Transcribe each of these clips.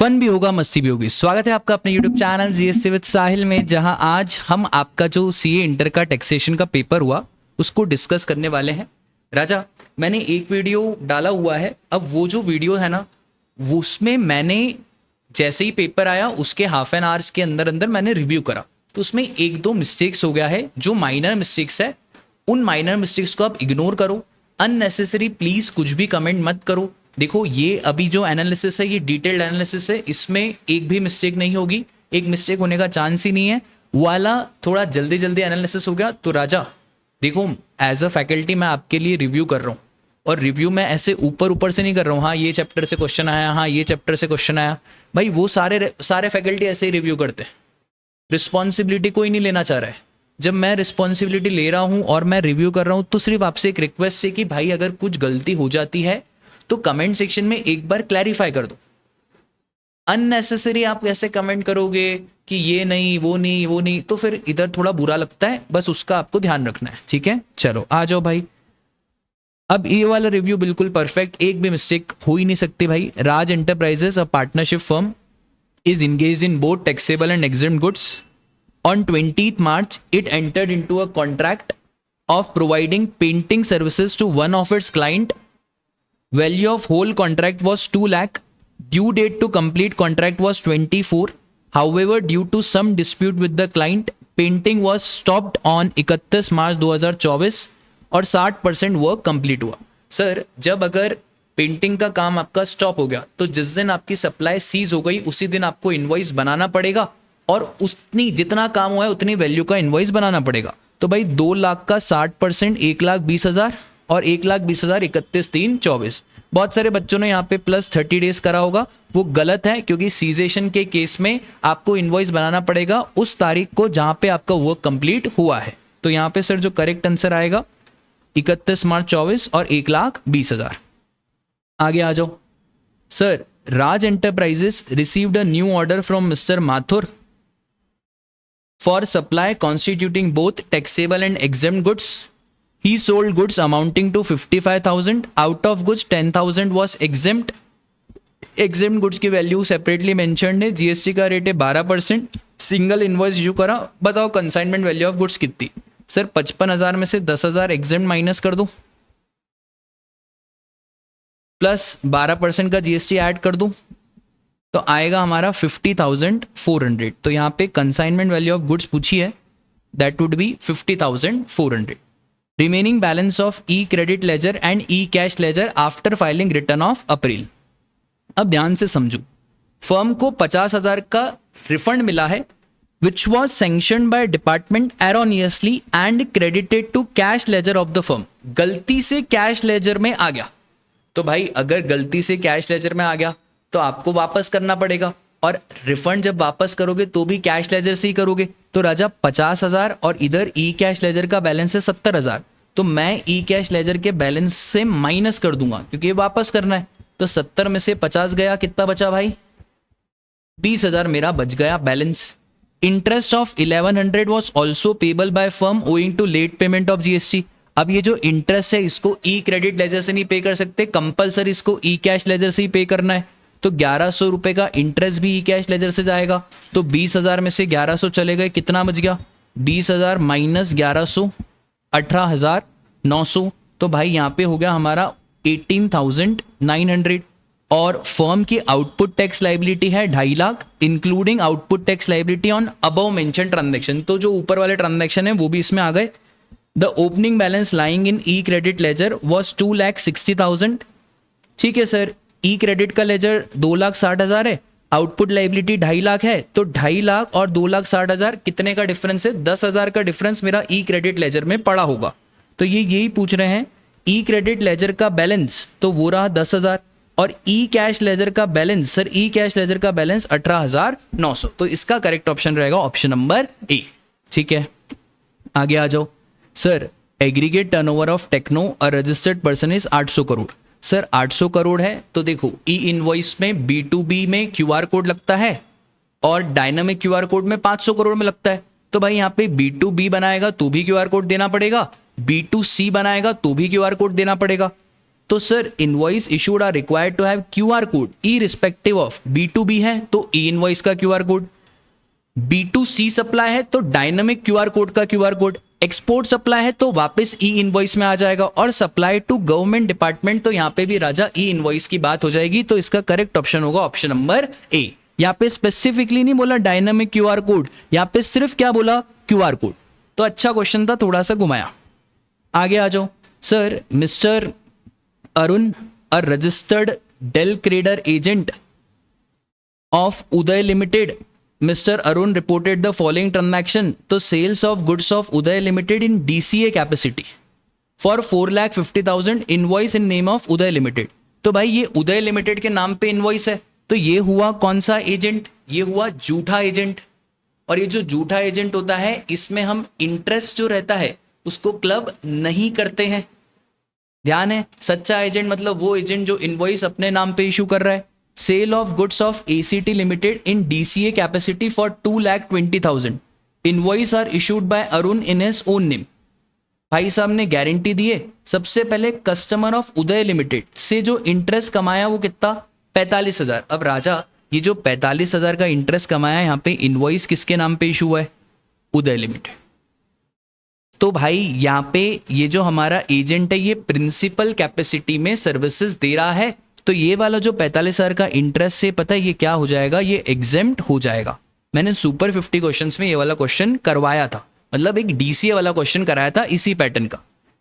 Fun भी होगा, मस्ती भी होगी। स्वागत है आपका अपने YouTube चैनल जीएससी विद साहिल में, जहां आज हम आपका जो सीए इंटर का टैक्सेशन का पेपर हुआ उसको डिस्कस करने वाले हैं। राजा, मैंने एक वीडियो डाला हुआ है। अब वो जो वीडियो है ना, वो उसमें मैंने जैसे ही पेपर आया उसके हाफ एन आवर्स के अंदर अंदर मैंने रिव्यू करा, तो उसमें एक दो मिस्टेक्स हो गया है जो माइनर मिस्टेक्स है। उन माइनर मिस्टेक्स को आप इग्नोर करो। अननेसेसरी प्लीज कुछ भी कमेंट मत करो। देखो, ये अभी जो एनालिसिस है ये डिटेल्ड एनालिसिस है, इसमें एक भी मिस्टेक नहीं होगी, एक मिस्टेक होने का चांस ही नहीं है। वाला थोड़ा जल्दी जल्दी एनालिसिस हो गया। तो राजा देखो, एज अ फैकल्टी मैं आपके लिए रिव्यू कर रहा हूँ, और रिव्यू मैं ऐसे ऊपर ऊपर से नहीं कर रहा हूँ। हाँ, ये चैप्टर से क्वेश्चन आया, हाँ ये चैप्टर से क्वेश्चन आया। भाई वो सारे फैकल्टी ऐसे ही रिव्यू करते हैं। रिस्पॉन्सिबिलिटी कोई नहीं लेना चाह रहा है। जब मैं रिस्पॉन्सिबिलिटी ले रहा हूँ और मैं रिव्यू कर रहा हूँ, तो सिर्फ आपसे एक रिक्वेस्ट है कि भाई अगर कुछ गलती हो जाती है तो कमेंट सेक्शन में एक बार क्लैरिफाई कर दो। अननेसेसरी आप ऐसे कमेंट करोगे कि ये नहीं वो नहीं वो नहीं, तो फिर इधर थोड़ा बुरा लगता है। बस उसका आपको ध्यान रखना है, ठीक है। चलो आ जाओ भाई। अब ये वाला रिव्यू बिल्कुल परफेक्ट, एक भी मिस्टेक हो ही नहीं सकती भाई। Raj enterprises, a partnership firm, is engaged in both taxable and exempt goods. On 20th March, it entered into a contract of providing painting services to one of its client. Value of whole contract was 2 lakh. Due date to complete contract was 24. However, due to some dispute with the client, painting was stopped on 31 मार्च 2024 और 60% work complete हुआ। Sir, जब अगर painting का काम आपका stop हो गया तो जिस दिन आपकी सप्लाई सीज हो गई उसी दिन आपको इनवॉइस बनाना पड़ेगा, और उतनी जितना काम हुआ है उतनी वैल्यू का इनवॉइस बनाना पड़ेगा। तो भाई 2 लाख का 60% 1,20,000 और 1,20,000 31/3/24। बहुत सारे बच्चों ने यहाँ पे +30 डेज करा होगा, वो गलत है, क्योंकि सीजेशन के केस में आपको इनवॉइस बनाना पड़ेगा उस तारीख को जहाँ पे आपका वर्क कंप्लीट हुआ है। तो यहाँ पे सर जो करेक्ट आंसर आएगा 31 मार्च 24 और 1,20,000। आगे आ जाओ sir. Raj enterprises received a new order from mister Mathur for supply constituting both taxable and exempt goods. He sold goods amounting to 55,000, out of which 10,000 was exempt. Exempt goods की value separately mentioned है। GST का rate है 12%। Single invoice issue करा। बताओ consignment value of goods कितनी? Sir 55,000 में से 10,000 exempt minus कर दो, प्लस 12% का जीएसटी ऐड कर दूं, तो आएगा हमारा 50,400। तो यहाँ पे कंसाइनमेंट वैल्यू ऑफ गुड्स पूछी है, that would be 50,400। Remaining balance of E credit ledger and E cash laser after filing return of April. अब ध्यान से समझो, फर्म को 50,000 का रिफंड मिला है which was sanctioned by department erroneously and credited to cash ledger of the firm. गलती से कैश लेजर में आ गया, तो भाई अगर गलती से कैश लेजर में आ गया तो आपको वापस करना पड़ेगा, और रिफंड जब वापस करोगे तो भी कैश लेजर से ही करोगे। तो राजा 50,000 और इधर ई कैश लेजर का बैलेंस है 70,000, तो मैं ई कैश लेजर के बैलेंस से माइनस कर दूंगा क्योंकि ये वापस करना है। तो 70 में से 50 गया, कितना बचा भाई? 20,000 मेरा बच गया balance. Interest of 1100 was also payable by firm owing to late payment of GST. अब ये जो इंटरेस्ट है इसको ई क्रेडिट लेजर से नहीं पे कर सकते, कंपलसरी इसको ई कैश लेजर से ही पे करना है। तो 1,100 रुपए का इंटरेस्ट भी ई कैश लेजर से जाएगा। तो 20,000 में से 1,100 चले गए, कितना बच गया? 20,000 माइनस 1,100 18,900। तो भाई यहाँ पे हो गया हमारा 18,900। और फर्म की आउटपुट टैक्स लाइबिलिटी है 2.5 lakh, including output tax liability on above mention transaction. तो जो ऊपर वाले ट्रांजेक्शन है वो भी इसमें आ गए। The opening balance lying in e-credit ledger was 2,60,000। ठीक है सर, ई क्रेडिट का लेजर 2,60,000 है, आउटपुट लाइबिलिटी 2.5 लाख है, तो 2.5 लाख और 2,60,000 कितने का डिफरेंस है? 10,000 का डिफरेंस मेरा ई क्रेडिट लेजर में पड़ा होगा। तो ये यही पूछ रहे हैं, ई क्रेडिट लेजर का बैलेंस तो वो रहा 10,000, और ई कैश लेजर का balance, sir e cash ledger का बैलेंस 18,900। तो इसका करेक्ट ऑप्शन रहेगा ऑप्शन नंबर ए। ठीक है, आगे आ जाओ सर। Aggregate turnover of Techno a registered person is 800 crore. Sir 800 crore है तो देखो, ई इनवॉइस में B2B में क्यूआर कोड लगता है और डायनामिक क्यूआर कोड में 500 करोड़ में लगता है। तो भाई यहाँ पे B2B बनाएगा तो भी क्यूआर कोड देना पड़ेगा, B2C बनाएगा तो भी क्यूआर कोड देना पड़ेगा। तो sir invoice issued are required to have QR code irrespective of B2B है तो ई इनवॉइस का क्यूआर कोड, B2C सप्लाई है तो डायनामिक क्यूआर कोड का क्यूआर कोड, एक्सपोर्ट सप्लाई है तो वापस ई इनवॉइस में आ जाएगा, और सप्लाई टू गवर्नमेंट डिपार्टमेंट तो यहाँ पे भी राजा ई इनवॉइस की बात हो जाएगी। तो इसका करेक्ट ऑप्शन होगा ऑप्शन नंबर ए। यहाँ पे स्पेसिफिकली नहीं बोला डायनामिक क्यूआर कोड, यहाँ पे सिर्फ क्या बोला क्यूआर कोड। तो अच्छा क्वेश्चन था, थोड़ा सा घुमाया। आगे आ जाओ सर। Mister Arun a registered del credere agent of Uday limited, Mr. Arun reported the following transaction. तो sales of goods of Uday Limited in DCA capacity for 4,50,000 invoice in name of Uday Limited. तो भाई ये उदय लिमिटेड के नाम पे invoice है, तो ये हुआ कौन सा एजेंट? ये हुआ झूठा एजेंट। और ये जो झूठा एजेंट होता है इसमें हम इंटरेस्ट जो रहता है उसको क्लब नहीं करते हैं। ध्यान है, सच्चा एजेंट मतलब वो एजेंट जो इनवॉइस अपने नाम पे इशू कर रहा है। Sale of goods of ACT limited in DCA capacity for 2,20,000 invoice are issued by Arun in his own name. भाई साहब ने गारंटी दी है। सबसे पहले कस्टमर ऑफ उदय लिमिटेड से जो इंटरेस्ट कमाया वो कितना? 45,000। अब राजा ये जो 45,000 का इंटरेस्ट कमाया यहाँ पे इनवॉइस किसके नाम पे इशू हुआ है? उदय लिमिटेड। तो भाई यहाँ पे ये जो हमारा एजेंट है ये प्रिंसिपल कैपेसिटी में सर्विसेज दे रहा है, तो ये वाला जो 45,000 का इंटरेस्ट से पता है ये क्या हो जाएगा? ये एग्जेम्प्ट हो जाएगा। मैंने सुपर 50 क्वेश्चंस में ये वाला क्वेश्चन करवाया था, मतलब एक DCA वाला क्वेश्चन कराया था इसी पैटर्न का।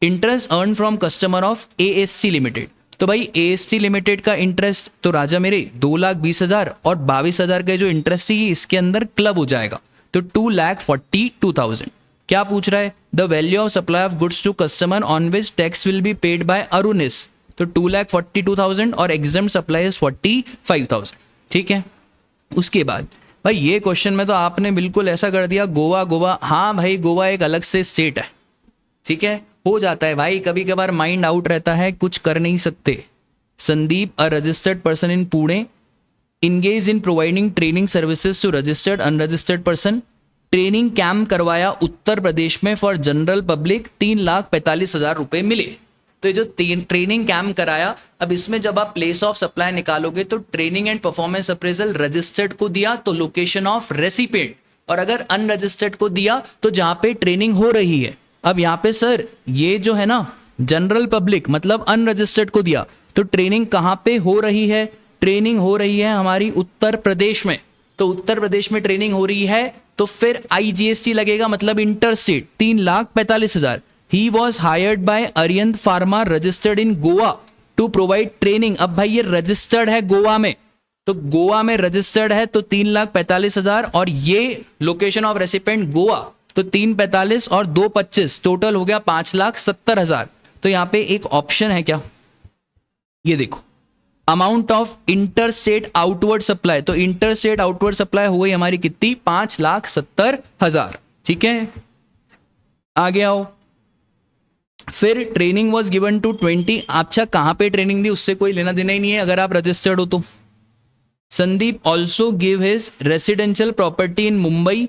Interest earn from customer of AST limited, तो भाई AST लिमिटेड का इंटरेस्ट तो राजा मेरे 2,20,000 और 22,000 का जो इंटरेस्ट है ये इसके अंदर क्लब हो जाएगा, तो 2,42,000। क्या पूछ रहा है? The value of supply of goods to customer on which tax will be paid by Arun is, तो 2,42,000 और एग्जाम सप्लाई 45,000। ठीक है। उसके बाद भाई ये क्वेश्चन में तो आपने बिल्कुल ऐसा कर दिया गोवा गोवा। हाँ भाई गोवा एक अलग से स्टेट है, ठीक है, हो जाता है भाई, कभी कभार माइंड आउट रहता है, कुछ कर नहीं सकते। Sandeep a registered person in Pune engage in providing training services to registered unregistered person. Training camp करवाया उत्तर प्रदेश में फॉर जनरल पब्लिक, 3,45,000 रुपए मिले। तो ये जो ट्रेनिंग कैंप कराया, अब इसमें जब आप प्लेस ऑफ सप्लाई निकालोगे तो training and performance appraisal registered को दिया तो लोकेशन ऑफ रेसिपिएंट, और अगर अनरजिस्टर्ड को दिया तो जहां पे ट्रेनिंग हो रही है। अब यहाँ पे सर ये जो है ना जनरल पब्लिक मतलब अनरजिस्टर्ड को दिया, तो ट्रेनिंग कहाँ पे हो रही है? ट्रेनिंग हो रही है हमारी उत्तर प्रदेश में, तो उत्तर प्रदेश में ट्रेनिंग हो रही है तो फिर IGST लगेगा, मतलब inter state. 3,45,000। He was hired by Aryan Pharma registered in Goa to provide training। अब भाई ये रजिस्टर्ड है गोवा में, तो गोवा में रजिस्टर्ड है तो 3,45,000, और ये लोकेशन ऑफ रेसिपेंट गोवा, तो 3,45 और 2,25 टोटल हो गया 5,70,000। तो यहाँ पे एक ऑप्शन है क्या? ये देखो, amount of inter state outward supply, तो इंटर स्टेट आउटवर्ड सप्लाई हो गई हमारी कितनी? 5,70,000। ठीक है, आगे आओ। फिर ट्रेनिंग वॉज गिवन टू 20। अच्छा कहां पे ट्रेनिंग दी उससे कोई लेना देना ही नहीं है अगर आप रजिस्टर्ड हो तो। Sandeep also give his residential property in Mumbai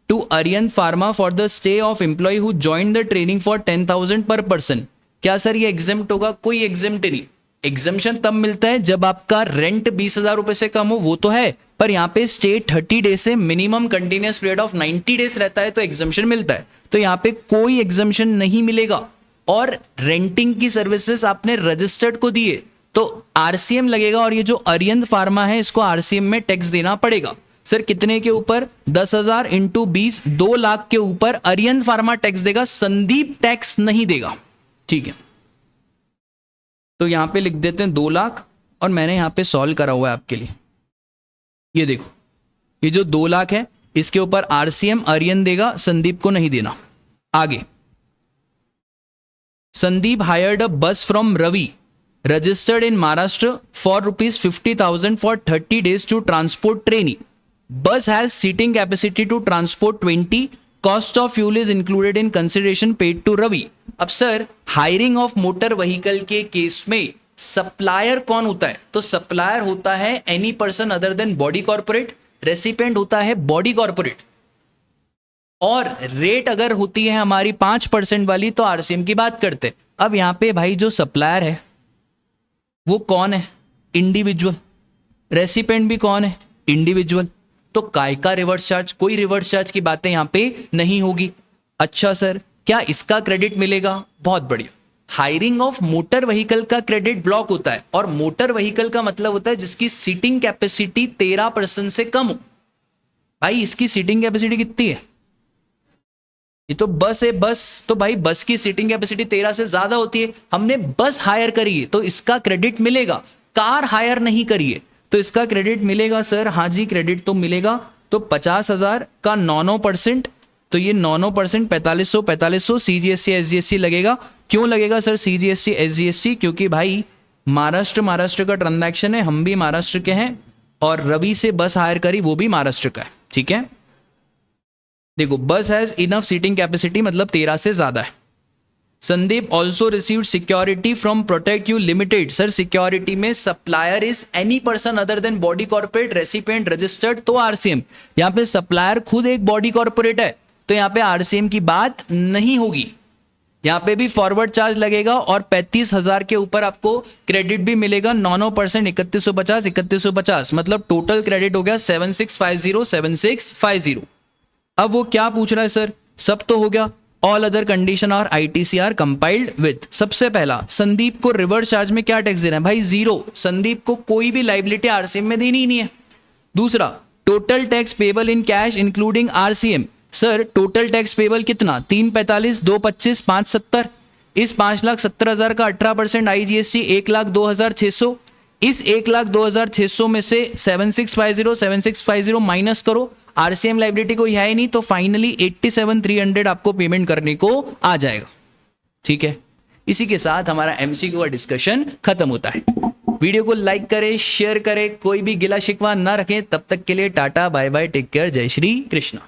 to Aryan pharma for the stay of employ who join the training for 10,000 per person. क्या सर ये एग्जेम्प्ट होगा? कोई एग्जेम्प्ट नहीं। एग्जेम्पशन तब मिलता है जब आपका रेंट 20,000 रुपए से कम हो, वो तो है, पर यहाँ पे स्टे 30 डेज से minimum continuous period of 90 days रहता है तो एग्जेम्पशन मिलता है। तो यहाँ पे कोई एग्जेम्पशन नहीं मिलेगा। और रेंटिंग की सर्विसेज आपने रजिस्टर्ड को दिए तो RCM लगेगा, और ये जो आर्यन फार्मा है इसको RCM में टैक्स देना पड़ेगा। सर कितने के ऊपर? 10,000 इंटू 20, 2 लाख के ऊपर आर्यन फार्मा टैक्स देगा, संदीप टैक्स नहीं देगा। ठीक है, तो यहां पे लिख देते हैं 2 लाख, और मैंने यहां पे सॉल्व करा हुआ है आपके लिए। ये देखो, ये जो 2 लाख है इसके ऊपर RCM आर्यन देगा, संदीप को नहीं देना। आगे, Sandeep hired a bus from Ravi registered in Maharashtra for ₹50,000 for 30 days to transport trainee. Bus has seating capacity to transport 20। Cost of fuel is included in consideration paid to Ravi. अब sir hiring of motor vehicle के case में supplier कौन होता है? तो supplier होता है any person other than body corporate, recipient होता है बॉडी कॉर्पोरेट, और रेट अगर होती है हमारी 5% वाली तो RCM की बात करते। अब यहाँ पे भाई जो सप्लायर है वो कौन है? इंडिविजुअल। रेसिपेंट भी कौन है? इंडिविजुअल। तो काय का रिवर्स चार्ज? कोई रिवर्स चार्ज की बातें यहां पे नहीं होगी। अच्छा सर, क्या इसका क्रेडिट मिलेगा? बहुत बढ़िया। हायरिंग ऑफ मोटर व्हीकल का क्रेडिट ब्लॉक होता है, और मोटर व्हीकल का मतलब होता है जिसकी सीटिंग कैपेसिटी 13% से कम हो। भाई इसकी सीटिंग कैपेसिटी कितनी है? ये तो बस है, बस। तो भाई बस की सीटिंग कैपेसिटी 13 से ज्यादा होती है, हमने बस हायर करी है तो इसका क्रेडिट मिलेगा। कार हायर नहीं करिए तो इसका क्रेडिट मिलेगा सर। हाँ जी, क्रेडिट तो मिलेगा। तो 50,000 का 9%, तो ये 9%, 4500 CGST SGST लगेगा। क्यों लगेगा सर CGST SGST? क्योंकि भाई महाराष्ट्र का ट्रांजैक्शन है, हम भी महाराष्ट्र के हैं, और रवि से बस हायर करी वो भी महाराष्ट्र का है। ठीक है, देखो बस हैज इनफ सीटिंग कैपेसिटी मतलब 13 से ज्यादा है। Sandeep also received security from protect you limited. Sir security में supplier is any person other than body corporate recipient registered, तो आरसीएम। यहां पे सप्लायर खुद एक बॉडी कॉर्पोरेट है तो यहां पे आरसीएम की बात नहीं होगी। यहां पे भी फॉरवर्ड चार्ज लगेगा और 35,000 के ऊपर आपको क्रेडिट भी मिलेगा। 9% 3150 मतलब टोटल क्रेडिट हो गया 7650। अब वो क्या पूछ रहा है सर? सब तो हो गया। ऑल अदर कंडीशन और आईटीसी आर कंपाइल्ड विथ। सबसे पहला, संदीप को रिवर्स चार्ज में क्या टैक्स देना है? भाई जीरो। संदीप को कोई भी लाइबिलिटी आरसीएम में देनी ही नहीं है। दूसरा, total tax payable in cash including RCM. Sir total tax payable कितना? 345, 225, 570। इस 5,70,000 का 18% आईजीएसटी 1,02,600। इस 1,02,600 में से 7650 माइनस करो। आरसीएम लाइबिलिटी कोई है ही नहीं, तो फाइनली 87,300 आपको पेमेंट करने को आ जाएगा। ठीक है, इसी के साथ हमारा एमसीक्यू का डिस्कशन खत्म होता है। वीडियो को लाइक करें, शेयर करें, कोई भी गिला शिकवा ना रखें। तब तक के लिए tata bye bye, take care, जय श्री कृष्णा।